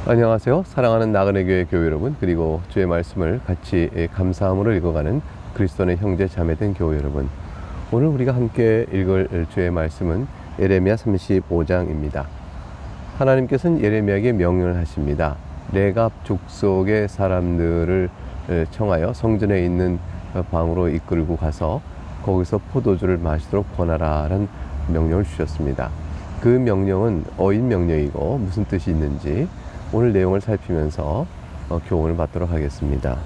안녕하세요. 사랑하는 나그네 교회 교회 여러분, 그리고 주의 말씀을 같이 감사함으로 읽어가는 그리스도의 형제 자매된 교회 여러분, 오늘 우리가 함께 읽을 주의 말씀은 예레미야 35장입니다. 하나님께서는 예레미야에게 명령을 하십니다. 레갑 족속의 사람들을 청하여 성전에 있는 방으로 이끌고 가서 거기서 포도주를 마시도록 권하라 라는 명령을 주셨습니다. 그 명령은 어인 명령이고 무슨 뜻이 있는지 오늘 내용을 살피면서 교훈을 받도록 하겠습니다.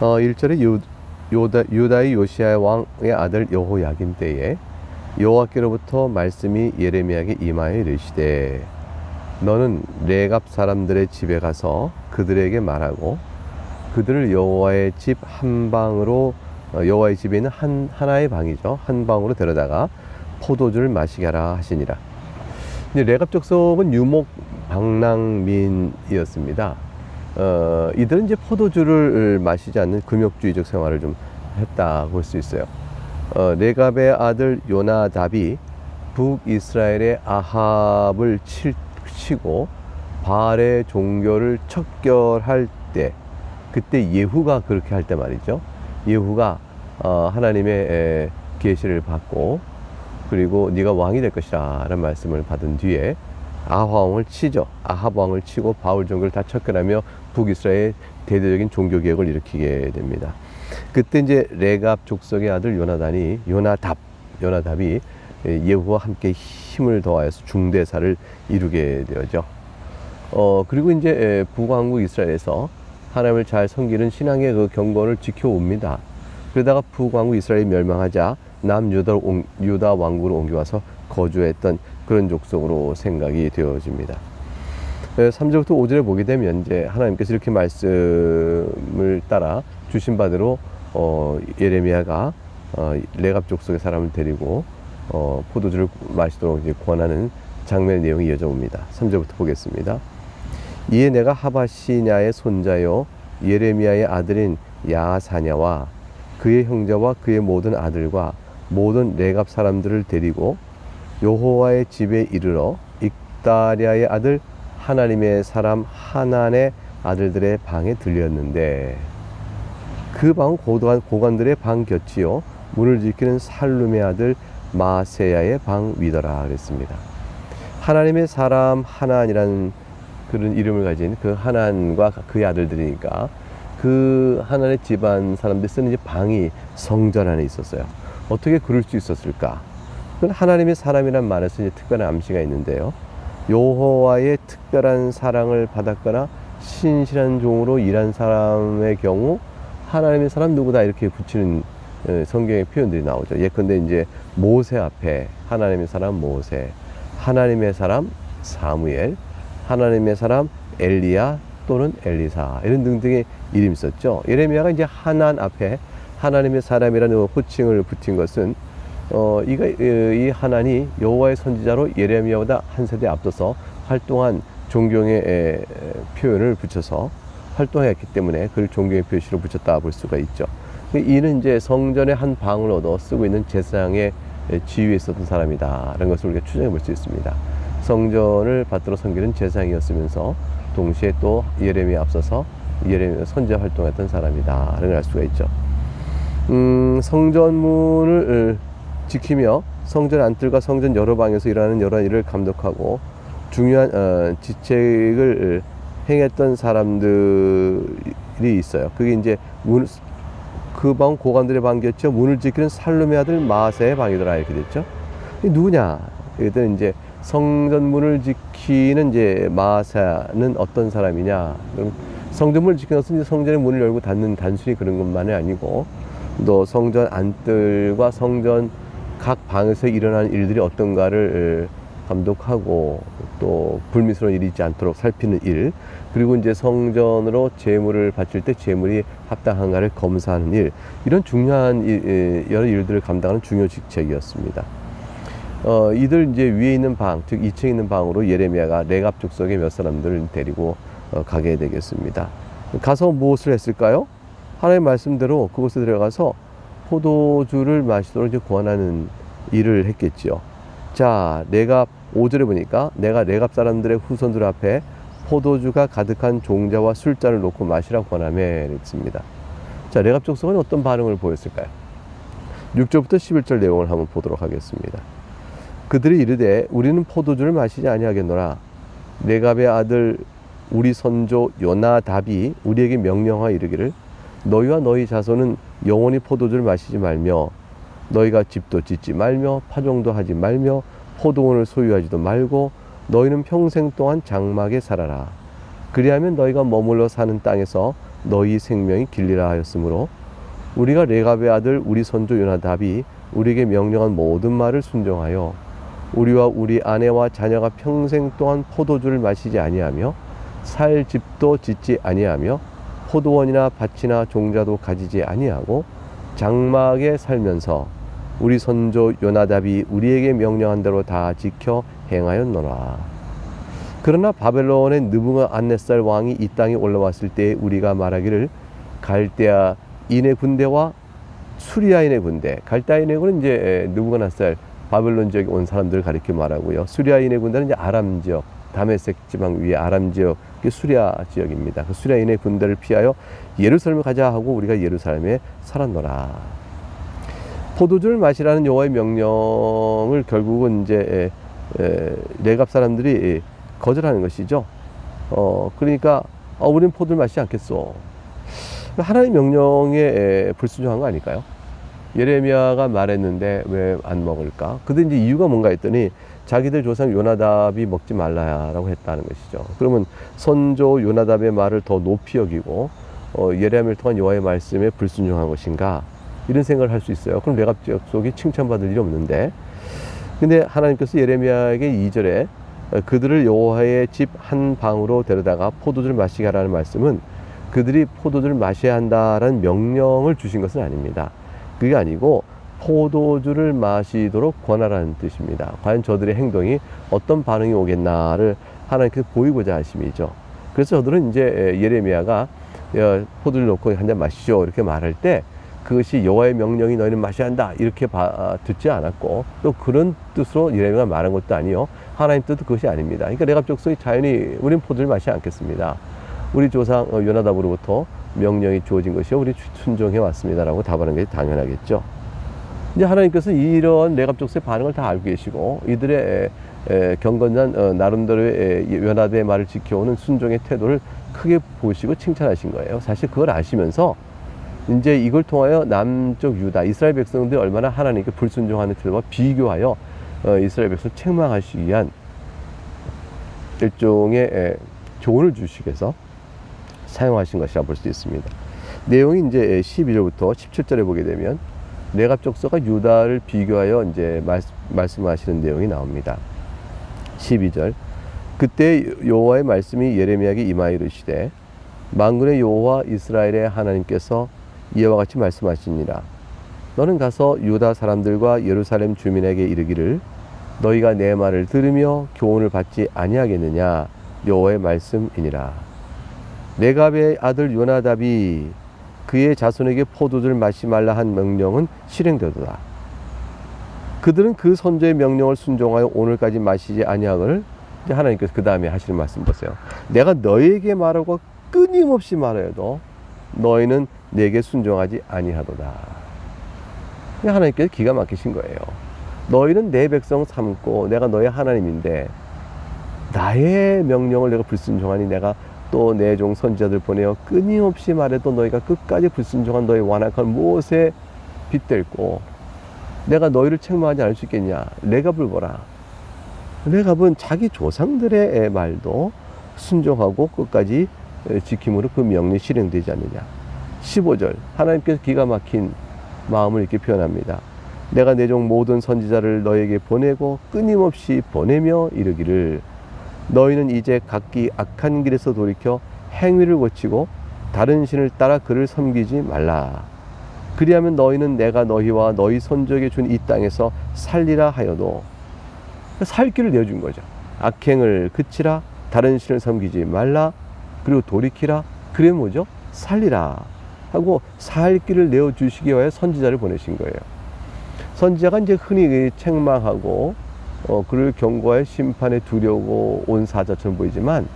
1절에 유다의 요시야 왕의 아들 여호야김 때에 여호와께로부터 말씀이 예레미야에게 임하여 이르시되, 너는 레갑 사람들의 집에 가서 그들에게 말하고 그들을 여호와의 집 한 방으로, 여호와의 집에 있는 하나의 방이죠, 한 방으로 데려다가 포도주를 마시게 하라 하시니라. 레갑 족속은 유목 방랑민이었습니다. 이들은 이제 포도주를 마시지 않는 금욕주의적 생활을 좀 했다고 볼 수 있어요. 레갑의 아들 요나답이 북이스라엘의 아합을 치고 바알의 종교를 척결할 때, 그때 예후가 그렇게 할 때 말이죠. 예후가 하나님의 계시를 받고, 그리고 네가 왕이 될 것이라 라는 말씀을 받은 뒤에 아합 왕을 치고 바울 종교를 다 척결하며 북이스라엘의 대대적인 종교개혁을 일으키게 됩니다. 그때 이제 레갑 족속의 아들 요나답이 예후와 함께 힘을 더하여서 중대사를 이루게 되었죠. 그리고 이제 북왕국 이스라엘에서 하나님을 잘 섬기는 신앙의 그 경건을 지켜옵니다. 그러다가 북왕국 이스라엘이 멸망하자 남유다 왕국으로 옮겨와서 거주했던 그런 족속으로 생각이 되어집니다. 3절부터 5절에 보게 되면 이제 하나님께서 이렇게 말씀을 따라 주신 바대로 예레미야가 레갑 족속의 사람을 데리고 포도주를 마시도록 이제 권하는 장면의 내용이 이어져 옵니다. 3절부터 보겠습니다. 이에 내가 하바시냐의 손자요 예레미야의 아들인 야사냐와 그의 형제와 그의 모든 아들과 모든 레갑 사람들을 데리고 여호와의 집에 이르러 익다랴의 아들 하나님의 사람 하난의 아들들의 방에 들렸는데, 그 방은 고관들의 방 곁이요 문을 지키는 살룸의 아들 마세야의 방 위더라 그랬습니다. 하나님의 사람 하난이라는 그런 이름을 가진 그 하난과 그의 아들들이니까 그 하나님의 집안 사람들이 쓰는 방이 성전 안에 있었어요. 어떻게 그럴 수 있었을까? 그건 하나님의 사람이란 말에서 이제 특별한 암시가 있는데요. 여호와의 특별한 사랑을 받았거나 신실한 종으로 일한 사람의 경우 하나님의 사람 누구다 이렇게 붙이는 성경의 표현들이 나오죠. 예컨대 이제 모세 앞에 하나님의 사람 모세, 하나님의 사람 사무엘, 하나님의 사람 엘리야 또는 엘리사, 이런 등등의 이름이 있었죠. 예레미야가 이제 하난 앞에 하나님의 사람이라는 호칭을 붙인 것은 이 하난이 여호와의 선지자로 예레미야보다 한 세대 앞서서 활동한 존경의 표현을 붙여서 활동했기 때문에 그를 존경의 표시로 붙였다 볼 수가 있죠. 이는 이제 성전의 한 방을 얻어 쓰고 있는 제사장의 지위에 있었던 사람이다라는 것을 우리가 추정해 볼 수 있습니다. 성전을 받들어 섬기는 제사장이었으면서 동시에 또 예레미야 앞서서 예레미야 선지자 활동했던 사람이다라는 걸 알 수가 있죠. 성전문을 지키며 성전 안뜰과 성전 여러 방에서 일어나는 여러 일을 감독하고 중요한 지책을 행했던 사람들이 있어요. 그게 이제 그 방 고관들의 방이었죠. 문을 지키는 살룸의 아들 마세의 방이더라 이렇게 됐죠. 누구냐? 이들은 이제 성전문을 지키는 이제 마세는 어떤 사람이냐? 그럼 성전문을 지키는 것은 이제 성전의 문을 열고 닫는 단순히 그런 것만이 아니고, 또 성전 안뜰과 성전 각 방에서 일어나는 일들이 어떤가를 감독하고, 또 불미스러운 일이 있지 않도록 살피는 일, 그리고 이제 성전으로 제물을 바칠 때 제물이 합당한가를 검사하는 일, 이런 중요한 여러 일들을 감당하는 중요 직책이었습니다. 이들 이제 위에 있는 방, 즉 2층에 있는 방으로 예레미야가 레갑 족속의 몇 사람들을 데리고 가게 되겠습니다. 가서 무엇을 했을까요? 하나님의 말씀대로 그곳에 들어가서 포도주를 마시도록 이제 권하는 일을 했겠지요. 자, 내가 5절에 보니까 내가 레갑 사람들의 후손들 앞에 포도주가 가득한 종자와 술잔을 놓고 마시라고 권하매 그랬습니다. 자, 레갑 족속은 어떤 반응을 보였을까요? 6절부터 11절 내용을 한번 보도록 하겠습니다. 그들이 이르되 우리는 포도주를 마시지 아니하겠노라. 레갑의 아들 우리 선조 요나답이 우리에게 명령하여 이르기를 너희와 너희 자손은 영원히 포도주를 마시지 말며 너희가 집도 짓지 말며 파종도 하지 말며 포도원을 소유하지도 말고 너희는 평생 동안 장막에 살아라. 그리하면 너희가 머물러 사는 땅에서 너희 생명이 길리라 하였으므로 우리가 레갑의 아들 우리 선조 요나답이 우리에게 명령한 모든 말을 순종하여 우리와 우리 아내와 자녀가 평생 동안 포도주를 마시지 아니하며 살 집도 짓지 아니하며 포도원이나 밭이나 종자도 가지지 아니하고 장막에 살면서 우리 선조 요나답이 우리에게 명령한 대로 다 지켜 행하였노라. 그러나 바벨론의 느부갓네살 왕이 이 땅에 올라왔을 때 우리가 말하기를 갈대아인의 군대와 수리아인의 군대, 갈대아인의 군대는 이제 느부갓네살 바벨론 지역에 온 사람들을 가리켜 말하고요. 수리아인의 군대는 이제 아람 지역, 다메섹 지방 위에 아람 지역이 수리아 지역입니다. 그 수리아인의 군대를 피하여 예루살렘을 가자 하고 우리가 예루살렘에 살았노라. 포도주를 마시라는 여호와의 명령을 결국은 이제 레갑 사람들이 거절하는 것이죠. 그러니까 우리는 포도를 마시지 않겠소. 하나님의 명령에 불순종한 거 아닐까요? 예레미야가 말했는데 왜 안 먹을까? 근데 이제 이유가 뭔가 했더니 자기들 조상 요나답이 먹지 말라라고 했다는 것이죠. 그러면 선조 요나답의 말을 더 높이 여기고 예레미야를 통한 여호와의 말씀에 불순종한 것인가? 이런 생각을 할 수 있어요. 그럼 레갑 족속이 칭찬받을 일이 없는데, 근데 하나님께서 예레미야에게 2절에 그들을 여호와의 집 한 방으로 데려다가 포도주를 마시게 하라는 말씀은 그들이 포도주를 마셔야 한다라는 명령을 주신 것은 아닙니다. 그게 아니고 포도주를 마시도록 권하라는 뜻입니다. 과연 저들의 행동이 어떤 반응이 오겠나를 하나님께서 보이고자 하심이죠. 그래서 저들은 이제 예레미야가 포도를 놓고 한 잔 마시죠 이렇게 말할 때 그것이 여호와의 명령이 너희는 마셔야 한다 이렇게 듣지 않았고, 또 그런 뜻으로 예레미야가 말한 것도 아니요, 하나님 뜻도 그것이 아닙니다. 그러니까 레갑 족속이 자연히 우리는 포도를 마시지 않겠습니다. 우리 조상 요나답으로부터 명령이 주어진 것이요 우리 순종해 왔습니다라고 답하는 게 당연하겠죠. 이제 하나님께서 이런 레갑 족속의 반응을 다 알고 계시고 이들의 경건한 나름대로의 요나답의 말을 지켜오는 순종의 태도를 크게 보시고 칭찬하신 거예요. 사실 그걸 아시면서 이제 이걸 통하여 남쪽 유다 이스라엘 백성들이 얼마나 하나님께 불순종하는 태도와 비교하여 이스라엘 백성을 책망하시기 위한 일종의 교훈을 주시기 위해서 사용하신 것이라 볼 수 있습니다. 내용이 이제 12절부터 17절에 보게 되면 레갑 족속과 유다를 비교하여 이제 말씀하시는 내용이 나옵니다. 12절. 그때 여호와의 말씀이 예레미야에게 임하여 이르시되 만군의 여호와 이스라엘의 하나님께서 이와 같이 말씀하시니라. 너는 가서 유다 사람들과 예루살렘 주민에게 이르기를 너희가 내 말을 들으며 교훈을 받지 아니하겠느냐 여호와의 말씀이니라. 레갑의 아들 요나답이 그의 자손에게 포도주를 마시지 말라 한 명령은 실행되도다. 그들은 그 선조의 명령을 순종하여 오늘까지 마시지 아니하거늘. 이제 하나님께서 그 다음에 하시는 말씀 보세요. 내가 너희에게 말하고 끊임없이 말하여도 너희는 내게 순종하지 아니하도다. 하나님께서 기가 막히신 거예요. 너희는 내 백성 삼고 내가 너의 하나님인데 나의 명령을 내가 불순종하니 내가 또 내 종 선지자들 보내어 끊임없이 말해도 너희가 끝까지 불순종한 너희 완악한 무엇에 빗댈고 내가 너희를 책망하지 않을 수 있겠냐. 레갑을 보라. 레갑은 자기 조상들의 말도 순종하고 끝까지 지킴으로 그 명령이 실행되지 않느냐. 15절 하나님께서 기가 막힌 마음을 이렇게 표현합니다. 내가 내 종 모든 선지자를 너에게 보내고 끊임없이 보내며 이르기를 너희는 이제 각기 악한 길에서 돌이켜 행위를 고치고 다른 신을 따라 그를 섬기지 말라. 그리하면 너희는 내가 너희와 너희 선조에게 준 이 땅에서 살리라 하여도 살 길을 내어준 거죠. 악행을 그치라, 다른 신을 섬기지 말라, 그리고 돌이키라. 그래 뭐죠? 살리라 하고 살 길을 내어주시기 위하여 선지자를 보내신 거예요. 선지자가 이제 흔히 책망하고 그를 경고하여 심판에 두려고 온 사자처럼 보이지만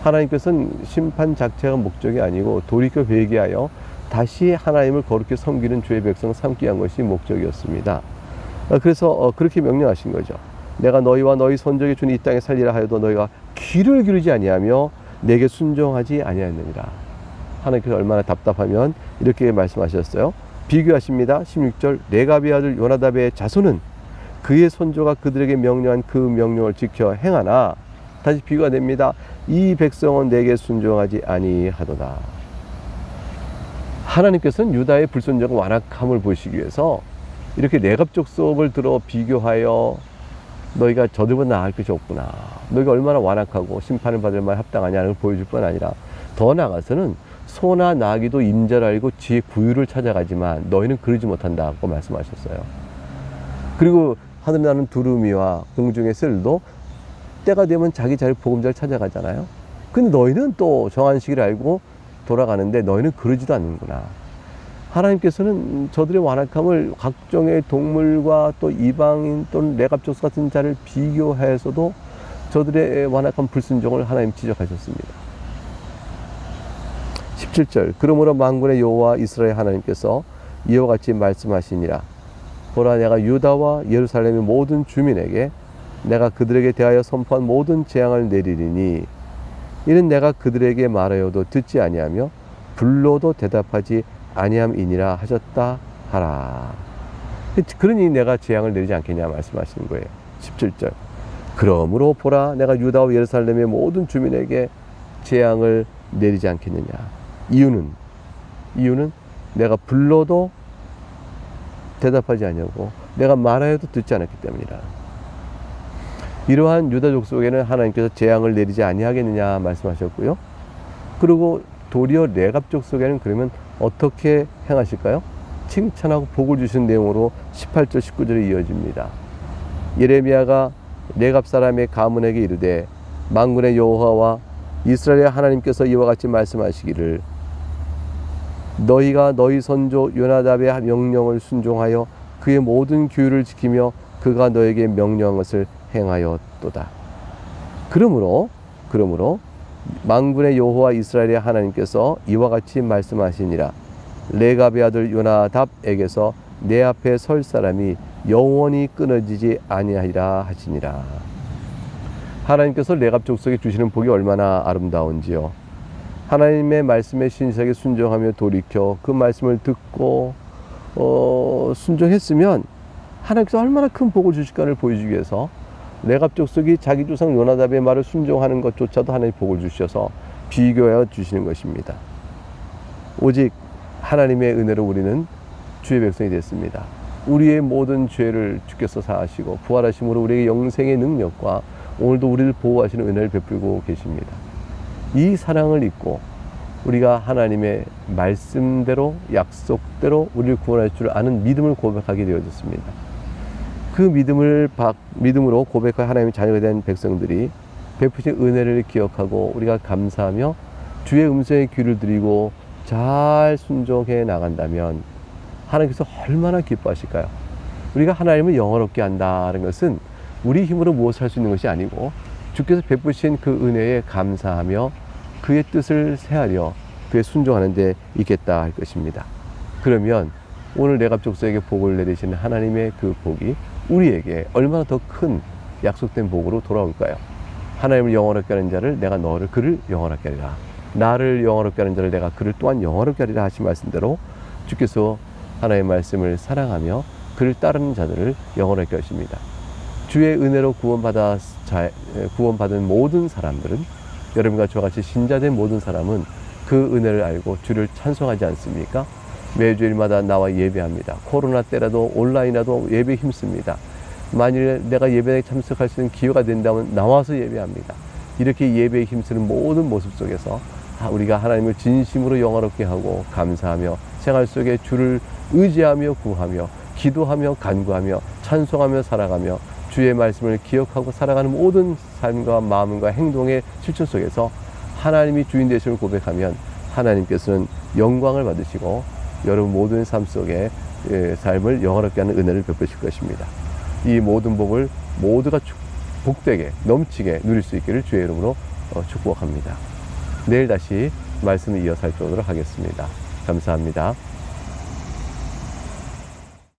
하나님께서는 심판 자체가 목적이 아니고 돌이켜 회개하여 다시 하나님을 거룩히 섬기는 주의 백성을 삼기 위한 것이 목적이었습니다. 그래서 그렇게 명령하신 거죠. 내가 너희와 너희 손족이 준 이 땅에 살리라 하여도 너희가 귀를 기르지 아니하며 내게 순종하지 아니하였느니라. 하나님께서 얼마나 답답하면 이렇게 말씀하셨어요. 비교하십니다. 16절 레갑의 아들 요나답의 자손은 그의 손조가 그들에게 명령한 그 명령을 지켜 행하나, 다시 비교가 됩니다. 이 백성은 내게 순종하지 아니하도다. 하나님께서는 유다의 불순종 완악함을 보시기 위해서 이렇게 레갑 족속을 들어 비교하여 너희가 저들보다 나을 것이 없구나, 너희가 얼마나 완악하고 심판을 받을 만 합당하냐는 걸 보여줄 뿐 아니라 더 나아가서는 소나 나귀도 임자를 알고 지의 구유를 찾아가지만 너희는 그러지 못한다고 말씀하셨어요. 그리고 하늘에 나는 두루미와 공중의 새들도 때가 되면 자기 자리 보금자를 찾아가잖아요. 근데 너희는 또 정한 시기를 알고 돌아가는데 너희는 그러지도 않는구나. 하나님께서는 저들의 완악함을 각종의 동물과 또 이방인 또는 레갑 족속 같은 자를 비교해서도 저들의 완악한 불순종을 하나님 지적하셨습니다. 17절 그러므로 만군의 여호와 이스라엘 하나님께서 이와 같이 말씀하시니라. 보라, 내가 유다와 예루살렘의 모든 주민에게 내가 그들에게 대하여 선포한 모든 재앙을 내리리니 이는 내가 그들에게 말하여도 듣지 아니하며 불러도 대답하지 아니함이니라 하셨다 하라. 그러니 내가 재앙을 내리지 않겠냐 말씀하시는 거예요. 17절 그러므로 보라, 내가 유다와 예루살렘의 모든 주민에게 재앙을 내리지 않겠느냐. 이유는 내가 불러도 대답하지 아니하고 내가 말하여도 듣지 않았기 때문이라. 이러한 유다 족속에는 하나님께서 재앙을 내리지 아니하겠느냐 말씀하셨고요. 그리고 도리어 레갑 족속에는 그러면 어떻게 행하실까요? 칭찬하고 복을 주신 내용으로 18절 19절에 이어집니다. 예레미야가 레갑 사람의 가문에게 이르되 만군의 여호와와 이스라엘의 하나님께서 이와 같이 말씀하시기를 너희가 너희 선조 요나답의 명령을 순종하여 그의 모든 규율을 지키며 그가 너에게 명령한 것을 행하였도다. 그러므로 만군의 여호와 이스라엘의 하나님께서 이와 같이 말씀하시니라. 레갑의 아들 요나답에게서 내 앞에 설 사람이 영원히 끊어지지 아니하리라 하시니라. 하나님께서 레갑 족속에 주시는 복이 얼마나 아름다운지요. 하나님의 말씀에 신실하게 순종하며 돌이켜 그 말씀을 듣고 순종했으면 하나님께서 얼마나 큰 복을 주실까를 보여주기 위해서 레갑 족속이 자기 조상 요나답의 말을 순종하는 것조차도 하나님 복을 주셔서 비교하여 주시는 것입니다. 오직 하나님의 은혜로 우리는 주의 백성이 됐습니다. 우리의 모든 죄를 주께서 사하시고 부활하심으로 우리에게 영생의 능력과 오늘도 우리를 보호하시는 은혜를 베풀고 계십니다. 이 사랑을 잊고 우리가 하나님의 말씀대로 약속대로 우리를 구원할 줄 아는 믿음을 고백하게 되어졌습니다. 그 믿음으로 고백할 하나님의 자녀가 된 백성들이 베푸신 은혜를 기억하고 우리가 감사하며 주의 음성에 귀를 들이고 잘 순종해 나간다면 하나님께서 얼마나 기뻐하실까요? 우리가 하나님을 영화롭게 한다는 것은 우리 힘으로 무엇을 할 수 있는 것이 아니고 주께서 베푸신 그 은혜에 감사하며 그의 뜻을 새하려 그의 순종하는 데 있겠다 할 것입니다. 그러면 오늘 레갑 족속에게 복을 내리시는 하나님의 그 복이 우리에게 얼마나 더 큰 약속된 복으로 돌아올까요? 하나님을 영원하게 하는 자를 내가 그를 영원하게 하리라. 나를 영원하게 하는 자를 내가 그를 또한 영원하게 하리라 하신 말씀대로 주께서 하나님의 말씀을 사랑하며 그를 따르는 자들을 영원하게 하십니다. 주의 은혜로 구원받은 모든 사람들은, 여러분과 저와 같이 신자된 모든 사람은 그 은혜를 알고 주를 찬송하지 않습니까? 매주일마다 나와 예배합니다. 코로나 때라도 온라인이라도 예배에 힘씁니다. 만일 내가 예배에 참석할 수 있는 기회가 된다면 나와서 예배합니다. 이렇게 예배에 힘쓰는 모든 모습 속에서 우리가 하나님을 진심으로 영화롭게 하고 감사하며 생활 속에 주를 의지하며 구하며 기도하며 간구하며 찬송하며 살아가며 주의 말씀을 기억하고 살아가는 모든 삶과 마음과 행동의 실천 속에서 하나님이 주인 되심을 고백하면 하나님께서는 영광을 받으시고 여러분 모든 삶 속에 삶을 영화롭게 하는 은혜를 베푸실 것입니다. 이 모든 복을 모두가 복되게 넘치게 누릴 수 있기를 주의 이름으로 축복합니다. 내일 다시 말씀을 이어 살펴보도록 하겠습니다. 감사합니다.